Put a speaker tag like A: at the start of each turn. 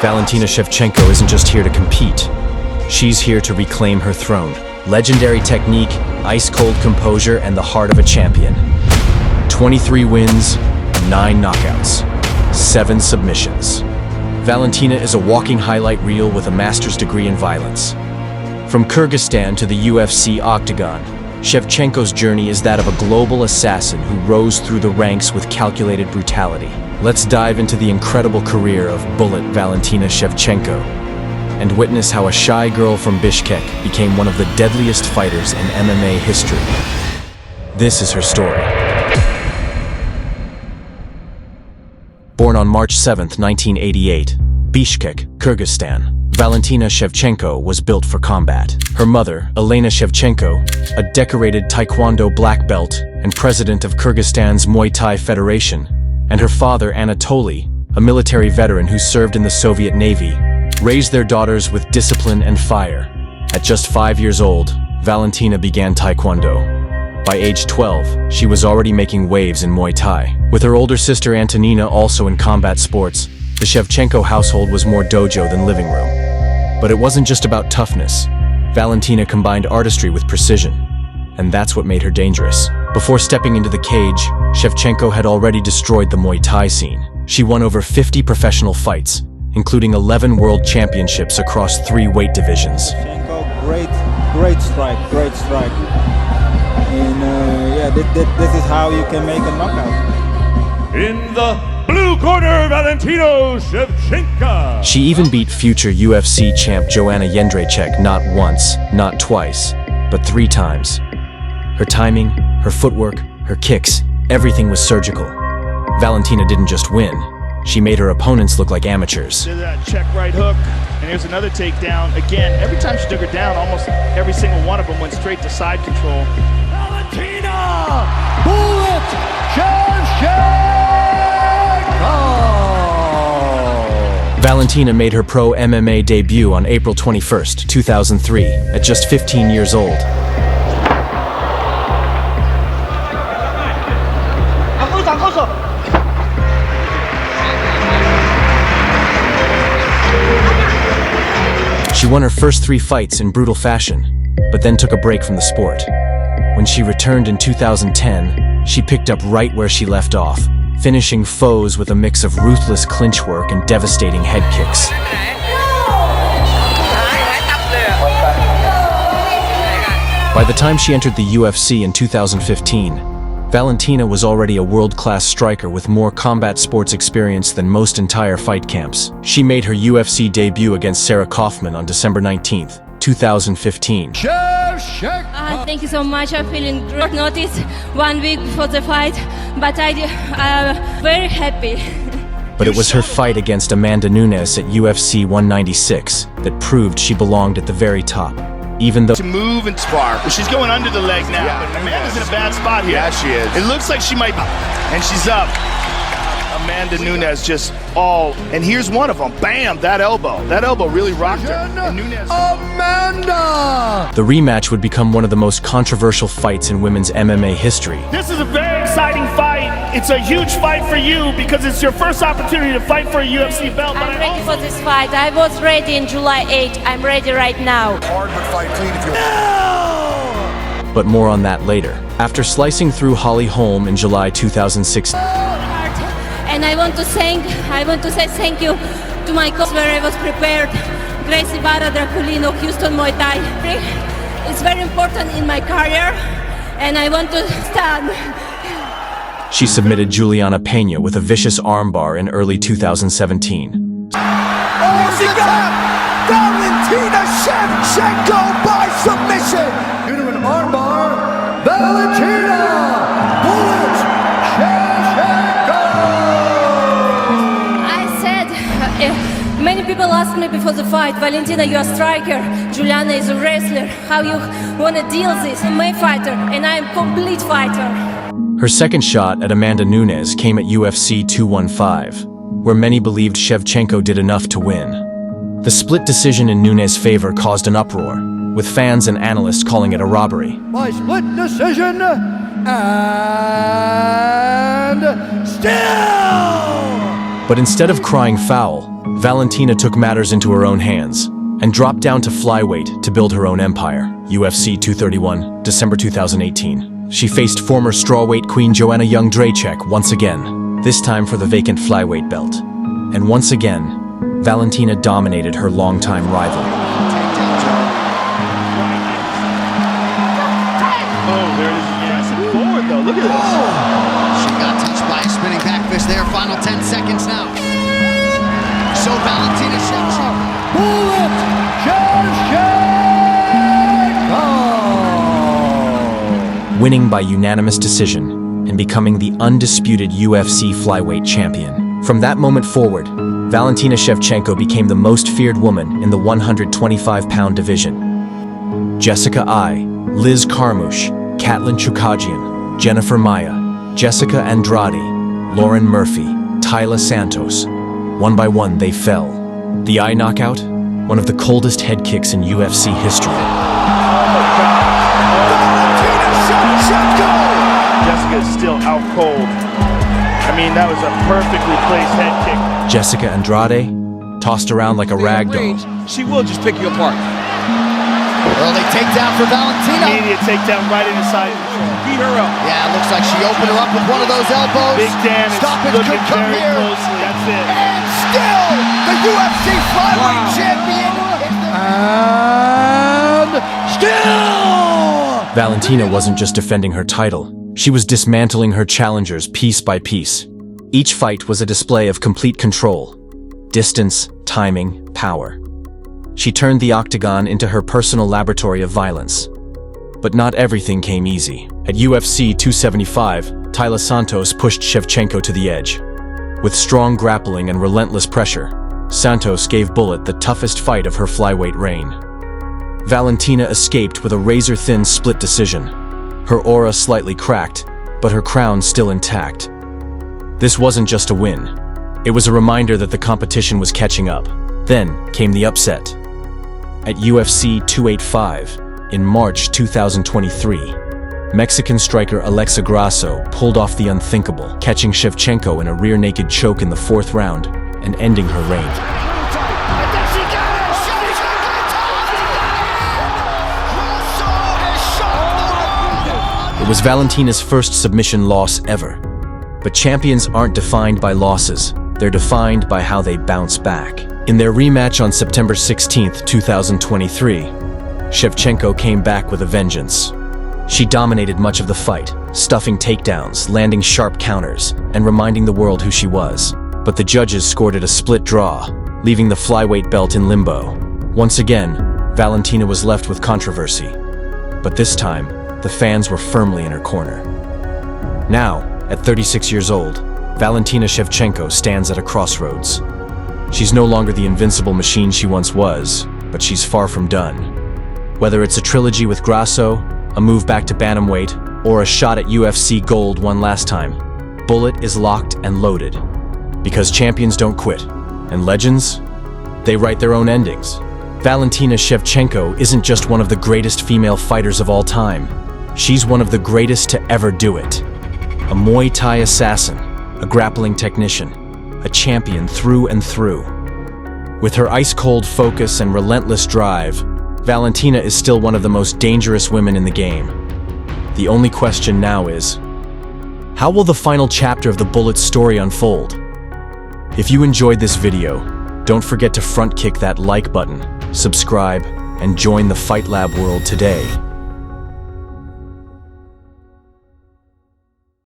A: Valentina Shevchenko isn't just here to compete. She's here to reclaim her throne. Legendary technique, ice-cold composure, and the heart of a champion. 23 wins, 9 knockouts, 7 submissions. Valentina is a walking highlight reel with a master's degree in violence. From Kyrgyzstan to the UFC octagon, Shevchenko's journey is that of a global assassin who rose through the ranks with calculated brutality. Let's dive into the incredible career of Bullet Valentina Shevchenko and witness how a shy girl from Bishkek became one of the deadliest fighters in MMA history. This is her story. Born on March 7, 1988, Bishkek, Kyrgyzstan, Valentina Shevchenko was built for combat. Her mother, Elena Shevchenko, a decorated Taekwondo black belt and president of Kyrgyzstan's Muay Thai Federation, and her father, Anatoly, a military veteran who served in the Soviet Navy, raised their daughters with discipline and fire. At just 5 years old, Valentina began Taekwondo. By age 12, she was already making waves in Muay Thai. With her older sister Antonina also in combat sports, the Shevchenko household was more dojo than living room. But it wasn't just about toughness. Valentina combined artistry with precision, and that's what made her dangerous. Before stepping into the cage, Shevchenko had already destroyed the Muay Thai scene. She won over 50 professional fights, including 11 world championships across 3 weight divisions.
B: Shevchenko, great strike. And this is how you can make a knockout.
C: In the blue corner, Valentina Shevchenko.
A: She even beat future UFC champ Joanna Jędrzejczyk not once, not twice, but 3 times. Her timing, her footwork, her kicks, everything was surgical. Valentina didn't just win, she made her opponents look like amateurs.
D: There's that check right hook, and here's another takedown. Again, every time she took her down, almost every single one of them went straight to side control.
C: Valentina Bullet Shevchenko.
A: Valentina made her pro MMA debut on April 21, 2003, at just 15 years old. She won her first 3 fights in brutal fashion, but then took a break from the sport. When she returned in 2010, she picked up right where she left off, finishing foes with a mix of ruthless clinch work and devastating head kicks. By the time she entered the UFC in 2015, Valentina was already a world-class striker with more combat sports experience than most entire fight camps. She made her UFC debut against Sarah Kaufman on December 19, 2015.
E: Thank you so much. I'm feeling short notice 1 week before the fight, but I'm very happy.
A: But it was her fight against Amanda Nunes at UFC 196 that proved she belonged at the very top. Even though
D: To move and spar. Well, she's going under the leg now.
C: Yeah,
D: Amanda's in a bad spot here.
C: Yeah, she is.
D: It looks like she might, and she's up. Amanda Nunes just all, and here's one of them. Bam, that elbow. That elbow really rocked her. And Nunes.
C: Amanda!
A: the rematch would become one of the most controversial fights in women's MMA history.
D: This is a very exciting fight. It's a huge fight for you because it's your first opportunity to fight for a UFC belt.
E: I'm ready for this fight. I was ready in July 8. I'm ready right now.
C: Hard but fight clean if you
A: But more on that later. After slicing through Holly Holm in July 2016,
E: And I want to say thank you to my coach where I was prepared. Gracie Barra Draculino, Houston Muay Thai. It's very important in my career, and I want to stand.
A: she submitted Juliana Pena with a vicious armbar in early 2017.
C: she got Valentina Shevchenko by submission. Due to an armbar, Valentina Bullet Shevchenko.
E: I said, many people asked me before the fight, Valentina, you're a striker, Juliana is a wrestler, how you want to deal this? I'm a fighter, and I'm a complete fighter.
A: Her second shot at Amanda Nunes came at UFC 215, where many believed Shevchenko did enough to win. The split decision in Nunes' favor caused an uproar, with fans and analysts calling it a robbery.
C: By split decision, and still!
A: But instead of crying foul, Valentina took matters into her own hands and dropped down to flyweight to build her own empire. UFC 231, December 2018. She faced former strawweight queen Joanna Jędrzejczyk once again, this time for the vacant flyweight belt. And once again, Valentina dominated her longtime rival.
D: Oh, there it is again. Forward though, look at this.
F: She got touched by a spinning back fist there. Final 10 seconds now. So Valentina Shevchenko.
A: Winning by unanimous decision and becoming the undisputed UFC flyweight champion. From that moment forward, Valentina Shevchenko became the most feared woman in the 125-pound division. Jessica Ai, Liz Carmouche, Katlyn Chookagian, Jennifer Maia, Jessica Andrade, Lauren Murphy, Taila Santos. One by one, they fell. The eye knockout? One of the coldest head kicks in UFC history.
D: Jessica is still out cold. I mean, that was a perfectly placed head kick.
A: Jessica Andrade tossed around like a rag doll.
F: She will just pick you apart. Early takedown for Valentina.
D: Immediate takedown right inside.
F: Beat her up. Yeah, it looks like she opened her up with one of those elbows.
D: Big Dan is
F: Stoppage
D: looking
F: could come
D: very
F: here.
D: closely. That's it.
F: And still, the UFC flyweight champion.
G: And still!
A: Valentina wasn't just defending her title. She was dismantling her challengers piece by piece. Each fight was a display of complete control. Distance, timing, power. She turned the octagon into her personal laboratory of violence. But not everything came easy. At UFC 275, Taila Santos pushed Shevchenko to the edge. With strong grappling and relentless pressure, Santos gave Bullet the toughest fight of her flyweight reign. Valentina escaped with a razor-thin split decision. Her aura slightly cracked, but her crown still intact. This wasn't just a win. It was a reminder that the competition was catching up. Then came the upset. At UFC 285, in March 2023, Mexican striker Alexa Grasso pulled off the unthinkable, catching Shevchenko in a rear-naked choke in the 4th round and ending her reign. It was Valentina's first submission loss ever. But champions aren't defined by losses. They're defined by how they bounce back. In their rematch on September 16, 2023, Shevchenko came back with a vengeance. She dominated much of the fight, stuffing takedowns, landing sharp counters, and reminding the world who she was. But the judges scored it a split draw, leaving the flyweight belt in limbo. Once again, Valentina was left with controversy. But this time, the fans were firmly in her corner. Now, at 36 years old, Valentina Shevchenko stands at a crossroads. She's no longer the invincible machine she once was, but she's far from done. Whether it's a trilogy with Grasso, a move back to bantamweight, or a shot at UFC gold one last time, Bullet is locked and loaded. Because champions don't quit, and legends, they write their own endings. Valentina Shevchenko isn't just one of the greatest female fighters of all time. She's one of the greatest to ever do it. A Muay Thai assassin, a grappling technician, a champion through and through. With her ice-cold focus and relentless drive, Valentina is still one of the most dangerous women in the game. The only question now is, how will the final chapter of the Bullet story unfold? If you enjoyed this video, don't forget to front kick that like button, subscribe, and join the Fight Lab world today.